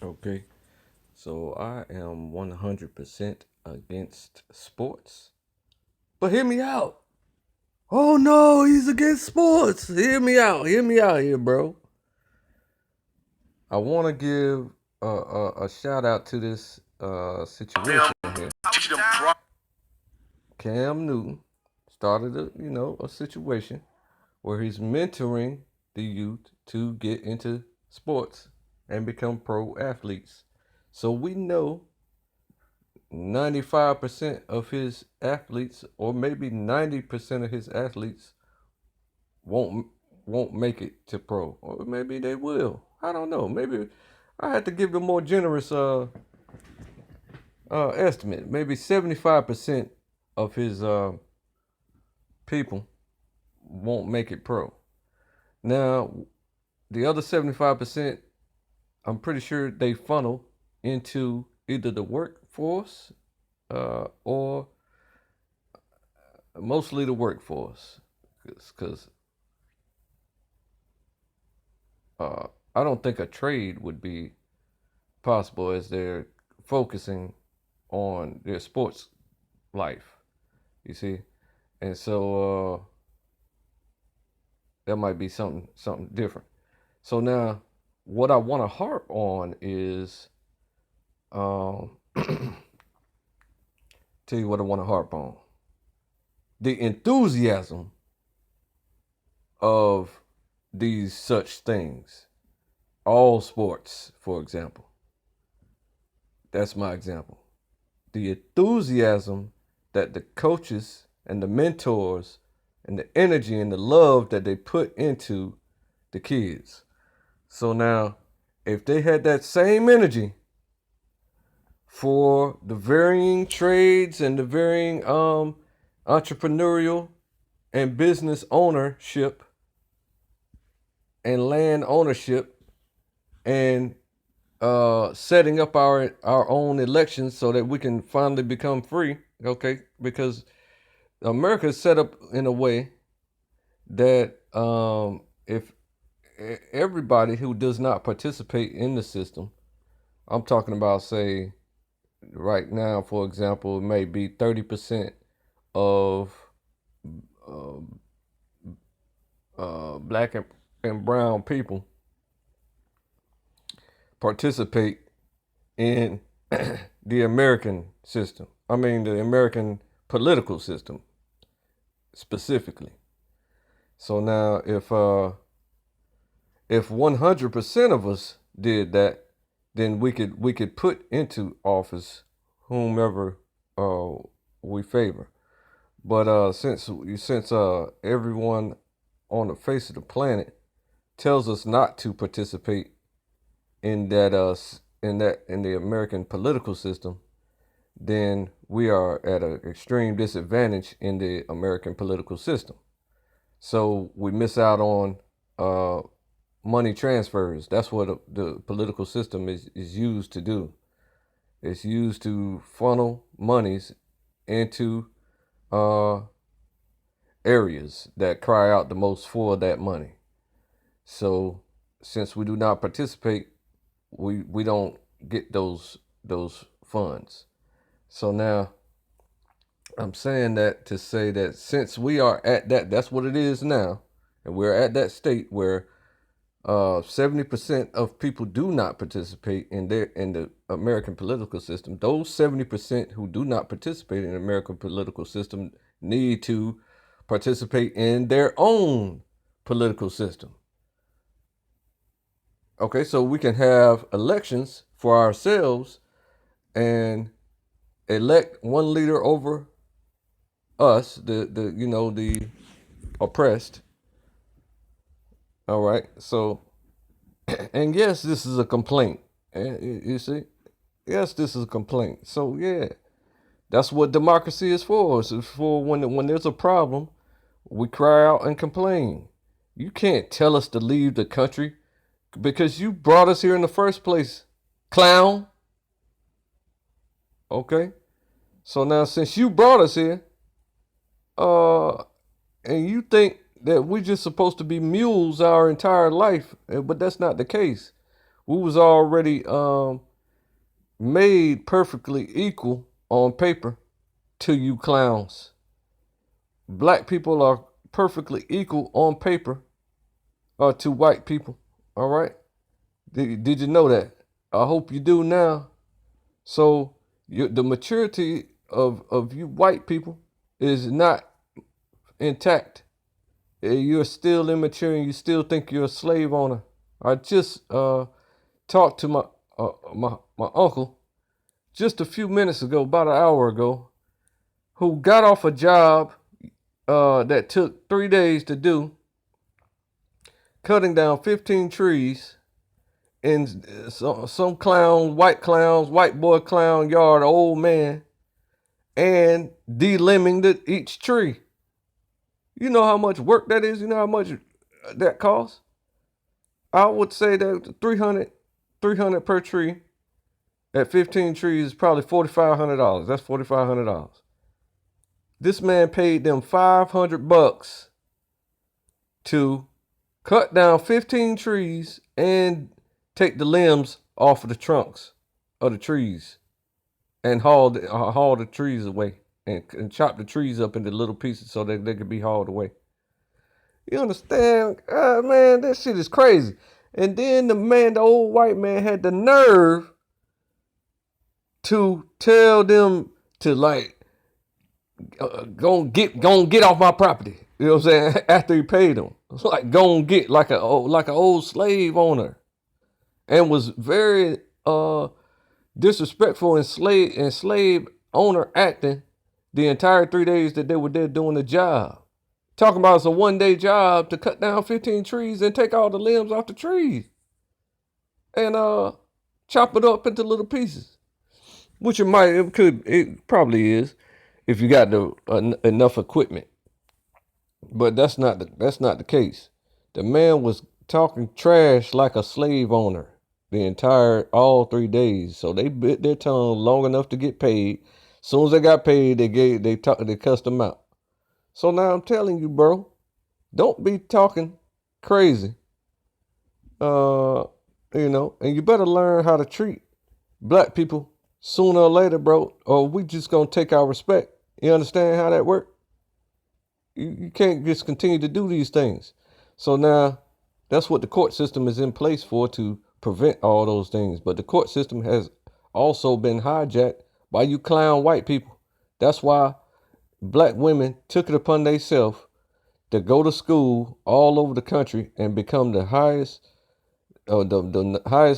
Okay, so I am 100% against sports. But hear me out. Oh no, he's against sports. Hear me out. Hear me out here, bro. I want to give a shout out to this situation here. Cam Newton started a situation where he's mentoring the youth to get into sports and become pro athletes. So we know 95% of his athletes, or maybe 90% of his athletes, won't won't make it to pro, or maybe they will. I don't know. Maybe I had to give a more generous estimate. Maybe 75% of his people won't make it pro. Now, the other 75%, I'm pretty sure they funnel into either the workforce or mostly the workforce, because I don't think a trade would be possible as they're focusing on their sports life. You see, and so that might be something different. So now, what I want to harp on is, tell you what I want to harp on: the enthusiasm of these such things. All sports, for example. That's my example. The enthusiasm that the coaches and the mentors and the energy and the love that they put into the kids. So now, if they had that same energy for the varying trades and the varying entrepreneurial and business ownership and land ownership and setting up our own elections so that we can finally become free, okay? Because America is set up in a way that if everybody who does not participate in the system, I'm talking about, say, right now, for example, it may be 30% of uh, black and brown people participate in the American system. I mean, the American political system specifically. So now, if 100% of us did that, then we could put into office whomever uh, we favor. But since everyone on the face of the planet tells us not to participate in in the American political system, then we are at an extreme disadvantage in the American political system. So we miss out on uh, money transfers. That's what the political system is used to do. It's used to funnel monies into uh, areas that cry out the most for that money. So since we do not participate, we don't get those funds. So now I'm saying that to say that since we are at that's what it is now, and we're at that state where 70% of people do not participate in the American political system. Those 70% who do not participate in the American political system need to participate in their own political system. Okay, so we can have elections for ourselves and elect one leader over us, the oppressed. All right, so and yes, this is a complaint. You see, yes, this is a complaint. So yeah, that's what democracy is for. It's for when there's a problem, we cry out and complain. You can't tell us to leave the country because you brought us here in the first place, clown. Okay, so now since you brought us here, uh, and you think that we're just supposed to be mules our entire life, but that's not the case. We was already made perfectly equal on paper to you clowns. Black people are perfectly equal on paper to white people. All right. Did you know that? I hope you do now. So the maturity of you white people is not intact. You're still immature and you still think you're a slave owner. I just talked to my uncle just a few minutes ago, about an hour ago, who got off a job that took 3 days to do, cutting down 15 trees in some white boy clown yard, old man, and delimbing each tree. You know how much work that is? You know how much that costs? I would say that 300 per tree at 15 trees is probably $4,500. That's $4,500. This man paid them $500 to cut down 15 trees and take the limbs off of the trunks of the trees and haul the trees away and chop the trees up into little pieces so that they could be hauled away. You understand? Man, that shit is crazy. And then the old white man had the nerve to tell them to go and get off my property. You know what I'm saying? After he paid them. Like go and get like an old slave owner. And was very disrespectful and slave owner acting the entire 3 days that they were there doing the job. Talking about it's a 1-day job to cut down 15 trees and take all the limbs off the trees. And chop it up into little pieces. Which it probably is if you got enough equipment. But that's not the case. The man was talking trash like a slave owner all 3 days. So they bit their tongue long enough to get paid. As soon as they got paid, they cussed them out. So now I'm telling you, bro, don't be talking crazy. And you better learn how to treat black people sooner or later, bro, or we just gonna take our respect. You understand how that works? You can't just continue to do these things. So now that's what the court system is in place for, to prevent all those things. But the court system has also been hijacked by you clown white people. That's why black women took it upon themselves to go to school all over the country and become the highest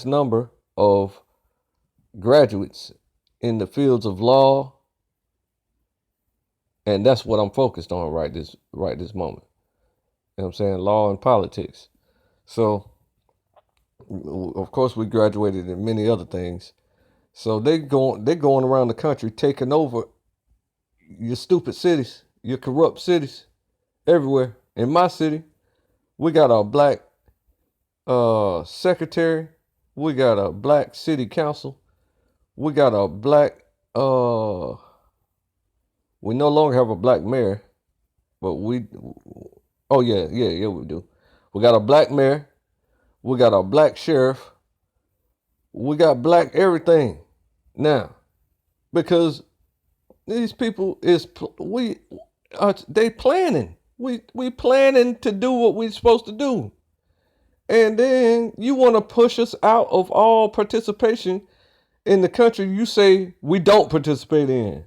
number of graduates in the fields of law, and that's what I'm focused on right this moment. You know what I'm saying? Law and politics. So, of course, we graduated in many other things. So they're going around the country taking over your stupid cities, your corrupt cities, everywhere. In my city, we got a black secretary, we got a black city council, we got a black we no longer have a black mayor, but we do. We got a black mayor, we got a black sheriff, we got black everything now, because these people they planning. We planning to do what we're supposed to do. And then you want to push us out of all participation in the country you say we don't participate in.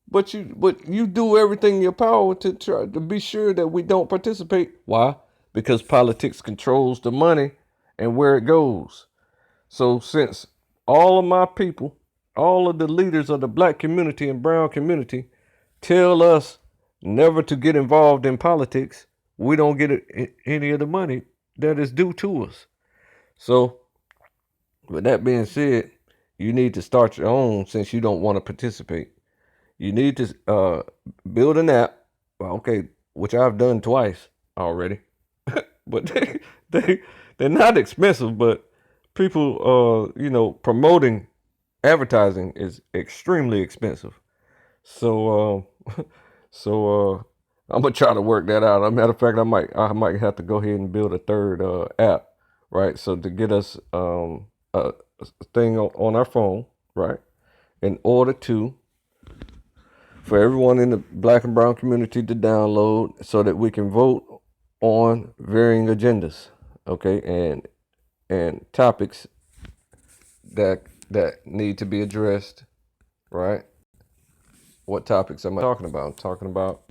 But you do everything in your power to try to be sure that we don't participate. Why? Because politics controls the money and where it goes. So since all of my people, all of the leaders of the black community and brown community tell us never to get involved in politics, we don't get any of the money that is due to us. So with that being said, you need to start your own, since you don't want to participate. You need to build an app, which I've done twice already. But they're not expensive, but people promoting advertising is extremely expensive. So I'm gonna try to work that out. As a matter of fact, I might have to go ahead and build a third app right? So to get us a thing on our phone, right? In order to for everyone in the black and brown community to download so that we can vote on varying agendas, okay, and topics that need to be addressed, right? What topics am I talking about? I'm talking about